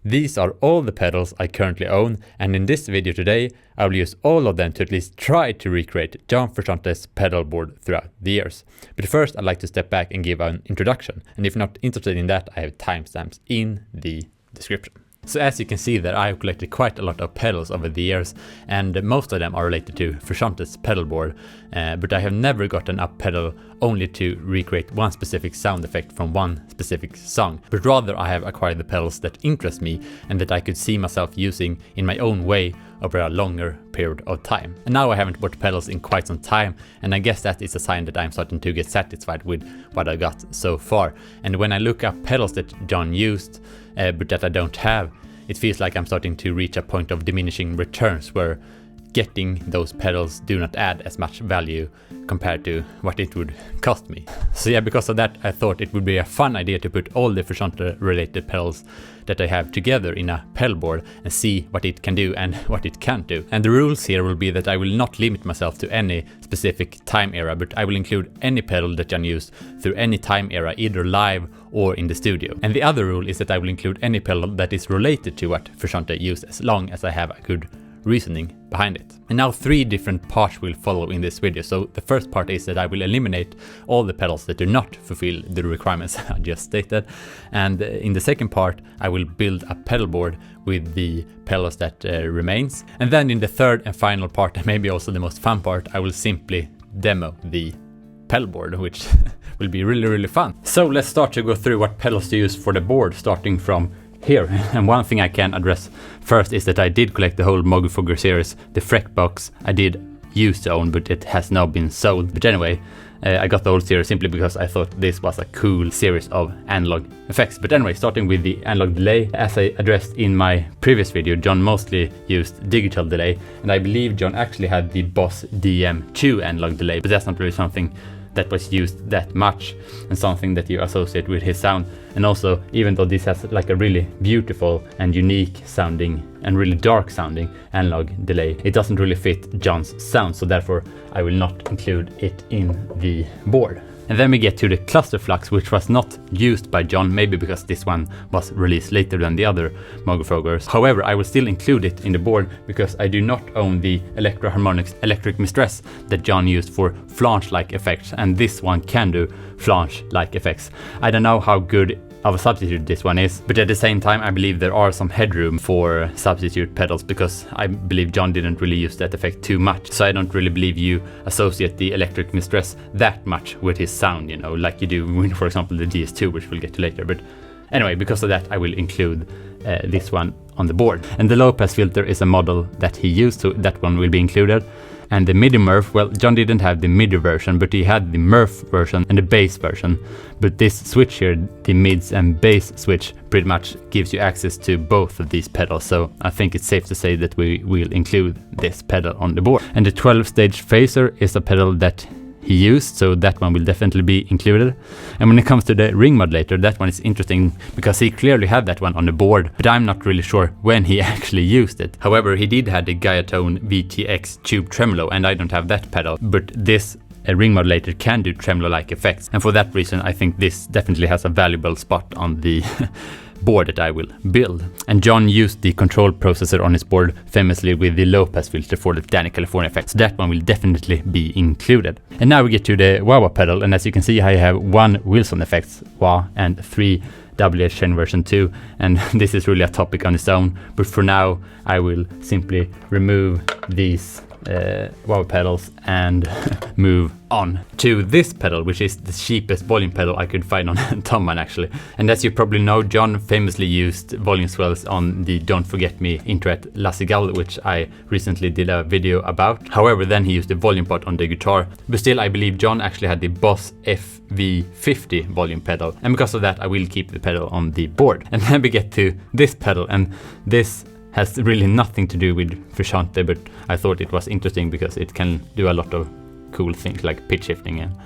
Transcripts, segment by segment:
These are all the pedals I currently own, and in this video today I will use all of them to at least try to recreate John Frusciante's pedalboard throughout the years. But first I'd like to step back and give an introduction, and if you're not interested in that, I have timestamps in the description. So as you can see that I have collected quite a lot of pedals over the years, and most of them are related to Frusciante's pedalboard, but I have never gotten a pedal only to recreate one specific sound effect from one specific song, but rather I have acquired the pedals that interest me and that I could see myself using in my own way over a longer period of time. And now I haven't bought pedals in quite some time, and I guess that is a sign that I'm starting to get satisfied with what I got so far. And when I look up pedals that John used, but that I don't have, it feels like I'm starting to reach a point of diminishing returns where getting those pedals do not add as much value compared to what it would cost me. So yeah, because of that I thought it would be a fun idea to put all the Frusciante related pedals that I have together in a pedalboard and see what it can do and what it can't do. And the rules here will be that I will not limit myself to any specific time era, but I will include any pedal that John used through any time era, either live or in the studio. And the other rule is that I will include any pedal that is related to what Frusciante used, as long as I have a good reasoning behind it. And now 3 different parts will follow in this video. So the first part is that I will eliminate all the pedals that do not fulfill the requirements I just stated, and in the second part I will build a pedalboard with the pedals that remains, and then in the third and final part, and maybe also the most fun part, I will simply demo the pedalboard, which will be really fun. So let's start to go through what pedals to use for the board, starting from here. And one thing I can address first is that I did collect the whole Mogufogger series. The Freck box I did used to own, but it has now been sold. But anyway, I got the whole series simply because I thought this was a cool series of analog effects. But anyway, starting with the analog delay, as I addressed in my previous video, John mostly used digital delay, and I believe John actually had the Boss DM2 analog delay, but that's not really something that was used that much and something that you associate with his sound. And also, even though this has like a really beautiful and unique sounding and really dark sounding analog delay, it doesn't really fit John's sound, so therefore I will not include it in the board. And then we get to the cluster flux, which was not used by John, maybe because this one was released later than the other Mogofoggers. However, I will still include it in the board because I do not own the Electro Harmonix Electric Mistress that John used for flange-like effects, and this one can do flange-like effects. I don't know how good of a substitute this one is, but at the same time I believe there are some headroom for substitute pedals, because I believe John didn't really use that effect too much, so I don't really believe you associate the Electric Mistress that much with his sound, you know, like you do with, for example, the DS2, which we'll get to later. But anyway, because of that I will include this one on the board. And the low pass filter is a model that he used, so that one will be included. And the MIDI Murph, well, John didn't have the MIDI version, but he had the Murph version and the bass version. But this switch here, the mids and bass switch, pretty much gives you access to both of these pedals, so I think it's safe to say that we will include this pedal on the board. And the 12-stage phaser is a pedal that he used, so that one will definitely be included. And when it comes to the ring modulator, that one is interesting because he clearly had that one on the board, but I'm not really sure when he actually used it. However, he did have the Gaiatone VTX Tube Tremolo, and I don't have that pedal, but this ring modulator can do tremolo-like effects, and for that reason I think this definitely has a valuable spot on the board that I will build. And John used the control processor on his board famously with the low pass filter for the Danny California effects, so that one will definitely be included. And now we get to the wah-wah pedal, and as you can see I have 1 Wilson effects wah and 3 WH10 version 2, and this is really a topic on its own, but for now I will simply remove these wah pedals and move on to this pedal, which is the cheapest volume pedal I could find on Tomman actually. And as you probably know, John famously used volume swells on the Don't Forget Me intro at La Cigale, which I recently did a video about. However, then he used the volume pot on the guitar, but still I believe John actually had the Boss FV50 volume pedal, and because of that I will keep the pedal on the board. And then we get to this pedal, and this has really nothing to do with Frusciante, but I thought it was interesting because it can do a lot of cool things like pitch shifting and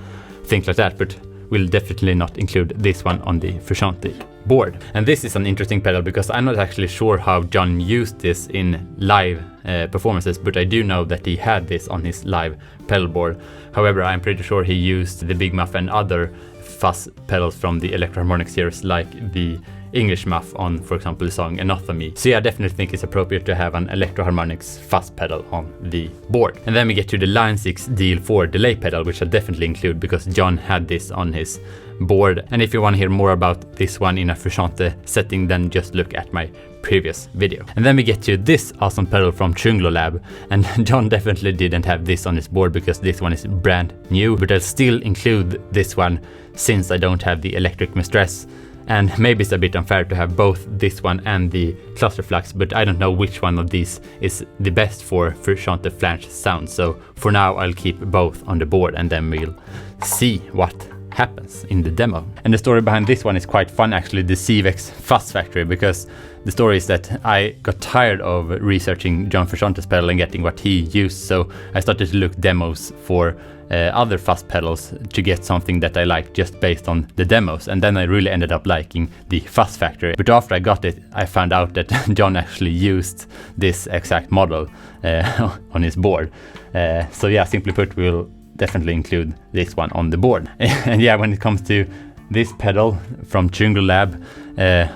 things like that, but we'll definitely not include this one on the Frusciante board. And this is an interesting pedal because I'm not actually sure how John used this in live performances, but I do know that he had this on his live pedal board. However, I'm pretty sure he used the Big Muff and other fuzz pedals from the Electro Harmonix series, like the English muff on, for example, the song Anatomy. So yeah, I definitely think it's appropriate to have an Electro-Harmonix fuzz pedal on the board. And then we get to the Line 6 DL4 delay pedal, which I'll definitely include because John had this on his board. And if you want to hear more about this one in a Frusciante setting, then just look at my previous video. And then we get to this awesome pedal from Chunglo Lab, and John definitely didn't have this on his board because this one is brand new, but I'll still include this one since I don't have the electric mistress. And maybe it's a bit unfair to have both this one and the Clusterflux, but I don't know which one of these is the best for Frusciante flange sound. So for now I'll keep both on the board and then we'll see what happens in the demo. And the story behind this one is quite fun actually, the CVX Fuzz Factory, because the story is that I got tired of researching John Frusciante's pedal and getting what he used, so I started to look demos for other fuzz pedals to get something that I like just based on the demos, and then I really ended up liking the Fuzz Factory. But after I got it, I found out that John actually used this exact model on his board. So yeah, simply put, we'll definitely include this one on the board. And yeah, when it comes to this pedal from Chunglo Lab,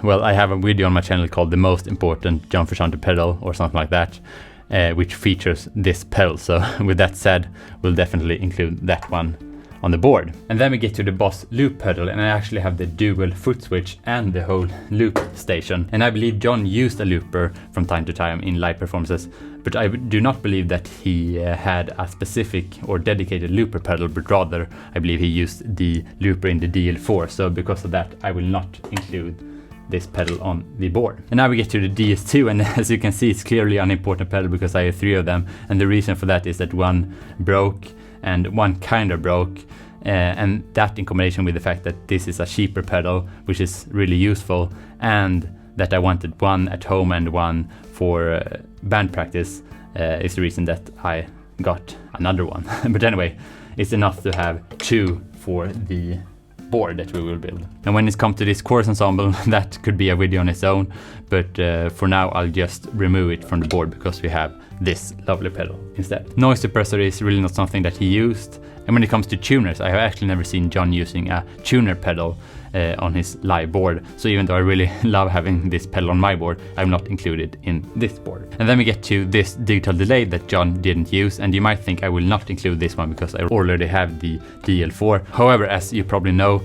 well, I have a video on my channel called The Most Important John Frusciante Pedal or something like that, which features this pedal. So with that said, we'll definitely include that one on the board. And then we get to the Boss loop pedal, and I actually have the dual foot switch and the whole loop station. And I believe John used a looper from time to time in live performances, but I do not believe that he had a specific or dedicated looper pedal, but rather I believe he used the looper in the DL4. So because of that, I will not include this pedal on the board. And now we get to the DS2, and as you can see, it's clearly an important pedal because I have 3 of them, and the reason for that is that one broke and one kind of broke, and that in combination with the fact that this is a cheaper pedal, which is really useful, and that I wanted one at home and one for band practice, is the reason that I got another one. But anyway, it's enough to have 2 for the board that we will build. And when it comes to this chorus ensemble, that could be a video on its own, but for now I'll just remove it from the board because we have this lovely pedal instead. Noise suppressor is really not something that he used. And when it comes to tuners, I have actually never seen John using a tuner pedal on his live board. So even though I really love having this pedal on my board, I'm not included in this board. And then we get to this digital delay that John didn't use, and you might think I will not include this one because I already have the DL4. However, as you probably know,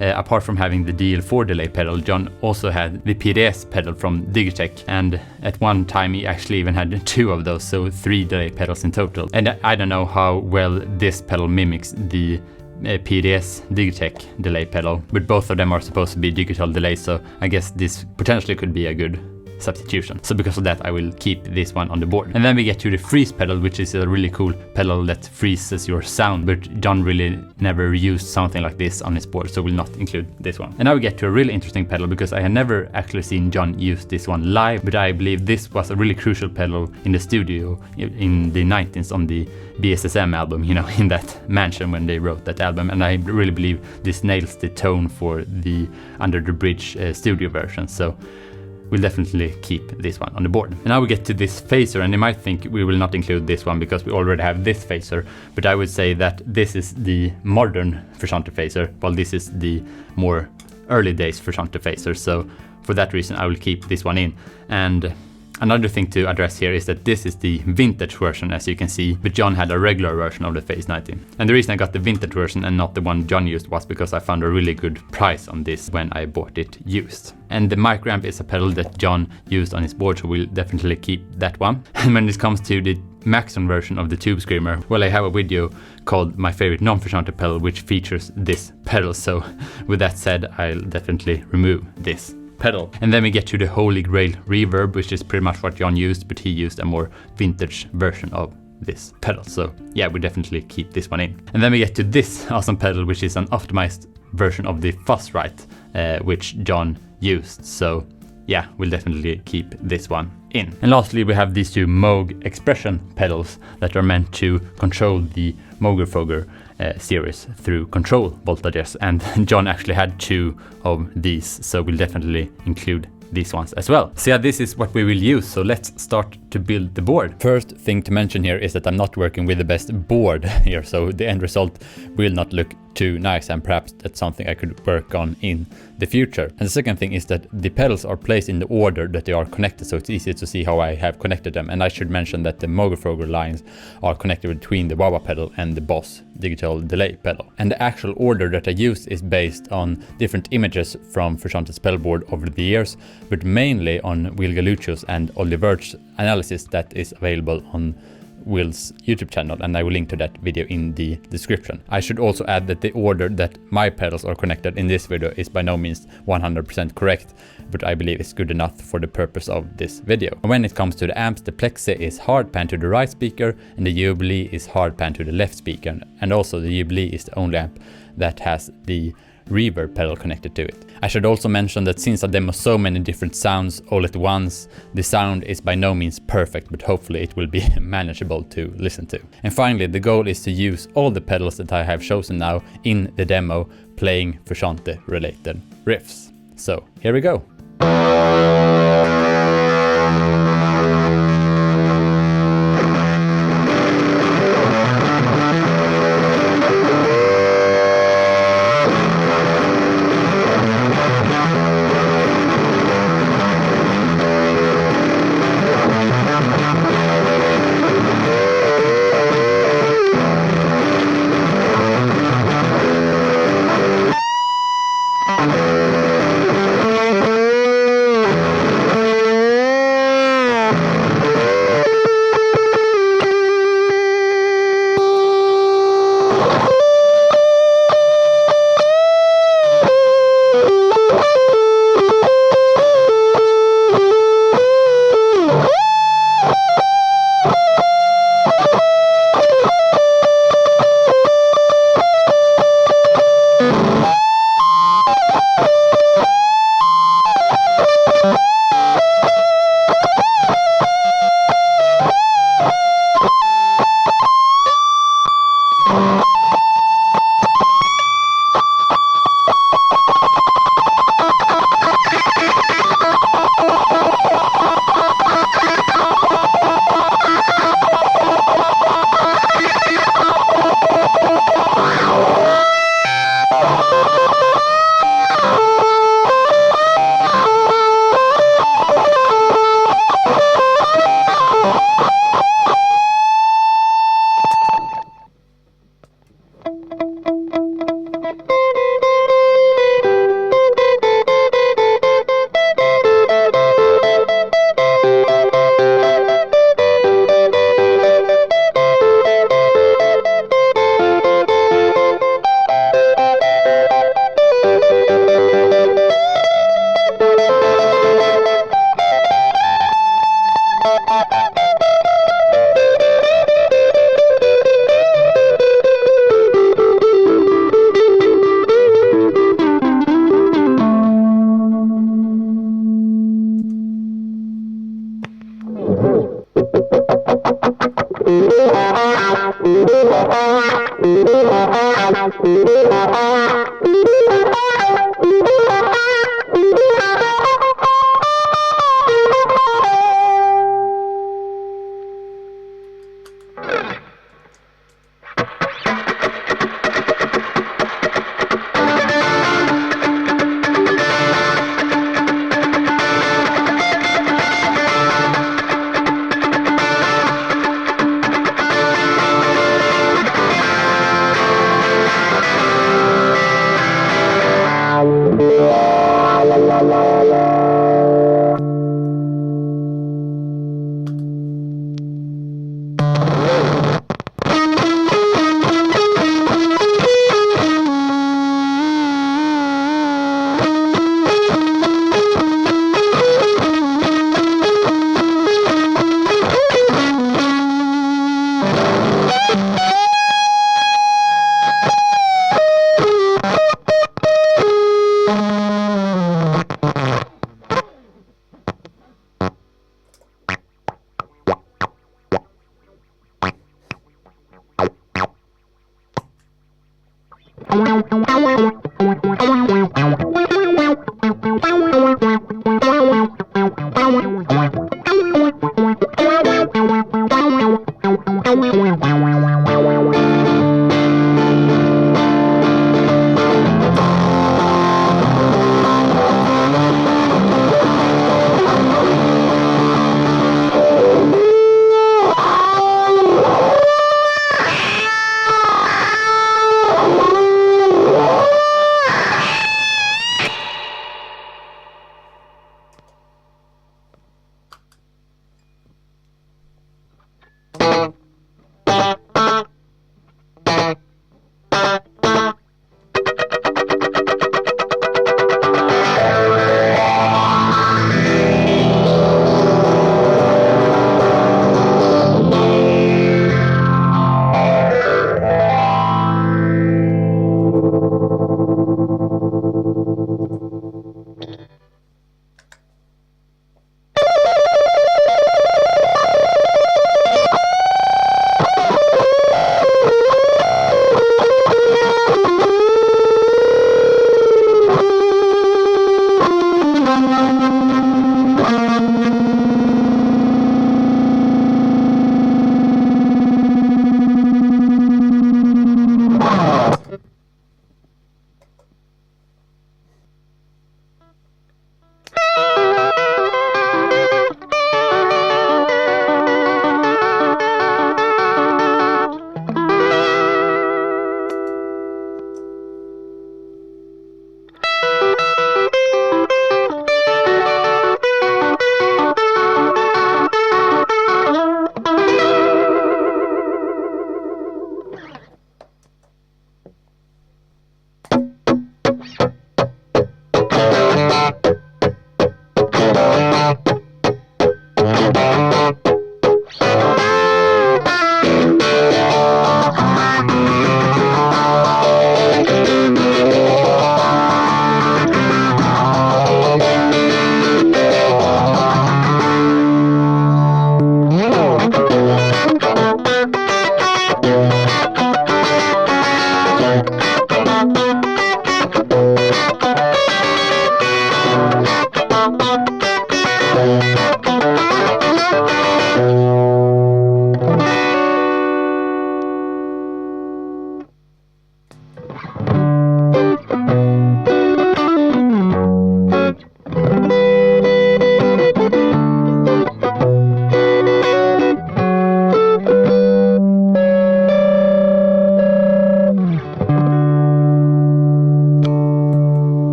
apart from having the DL4 delay pedal, John also had the PDS pedal from Digitech, and at one time he actually even had 2 of those, so 3 delay pedals in total. And I don't know how well this pedal mimics the PDS Digitech delay pedal, but both of them are supposed to be digital delays, so I guess this potentially could be a good substitution. So because of that, I will keep this one on the board. And then we get to the freeze pedal, which is a really cool pedal that freezes your sound, but John really never used something like this on his board, so we'll not include this one. And now we get to a really interesting pedal because I had never actually seen John use this one live, but I believe this was a really crucial pedal in the studio in the 90s on the BSSM album, you know, in that mansion when they wrote that album. And I really believe this nails the tone for the Under the Bridge studio version. So we'll definitely keep this one on the board. And now we get to this phaser, and you might think we will not include this one because we already have this phaser, but I would say that this is the modern Frusciante phaser, while this is the more early days Frusciante phaser. So for that reason, I will keep this one in. And another thing to address here is that this is the vintage version, as you can see, but John had a regular version of the Phase 90. And the reason I got the vintage version and not the one John used was because I found a really good price on this when I bought it used. And the mic ramp is a pedal that John used on his board, so we'll definitely keep that one. And when it comes to the Maxon version of the Tube Screamer, well, I have a video called My Favorite Non-Frusciante Pedal, which features this pedal. So with that said, I'll definitely remove this pedal. And then we get to the Holy Grail Reverb, which is pretty much what John used, but he used a more vintage version of this pedal. So yeah, we definitely keep this one in. And then we get to this awesome pedal, which is an optimized version of the Fuzzrite, which John used. So yeah, we'll definitely keep this one in. And lastly, we have these 2 Moog Expression pedals that are meant to control the Moogerfooger series through control voltages, and John actually had 2 of these, so we'll definitely include these ones as well. So yeah, this is what we will use, so let's start to build the board. First thing to mention here is that I'm not working with the best board here, so the end result will not look too nice, and perhaps that's something I could work on in the future. And the second thing is that the pedals are placed in the order that they are connected, so it's easy to see how I have connected them. And I should mention that the Mogul lines are connected between the wah-wah pedal and the Boss digital delay pedal. And the actual order that I use is based on different images from Frusciante's pedalboard over the years, but mainly on Will Galluccio's and Oliver's analysis that is available on Will's YouTube channel, and I will link to that video in the description. I should also add that the order that my pedals are connected in this video is by no means 100% correct, but I believe it's good enough for the purpose of this video. And when it comes to the amps, the Plexi is hard pan to the right speaker and the Jubilee is hard pan to the left speaker, and also the Jubilee is the only amp that has the reverb pedal connected to it. I should also mention that since I demo so many different sounds all at once, the sound is by no means perfect, but hopefully it will be manageable to listen to. And finally, the goal is to use all the pedals that I have chosen now in the demo, playing Frusciante related riffs. So here we go.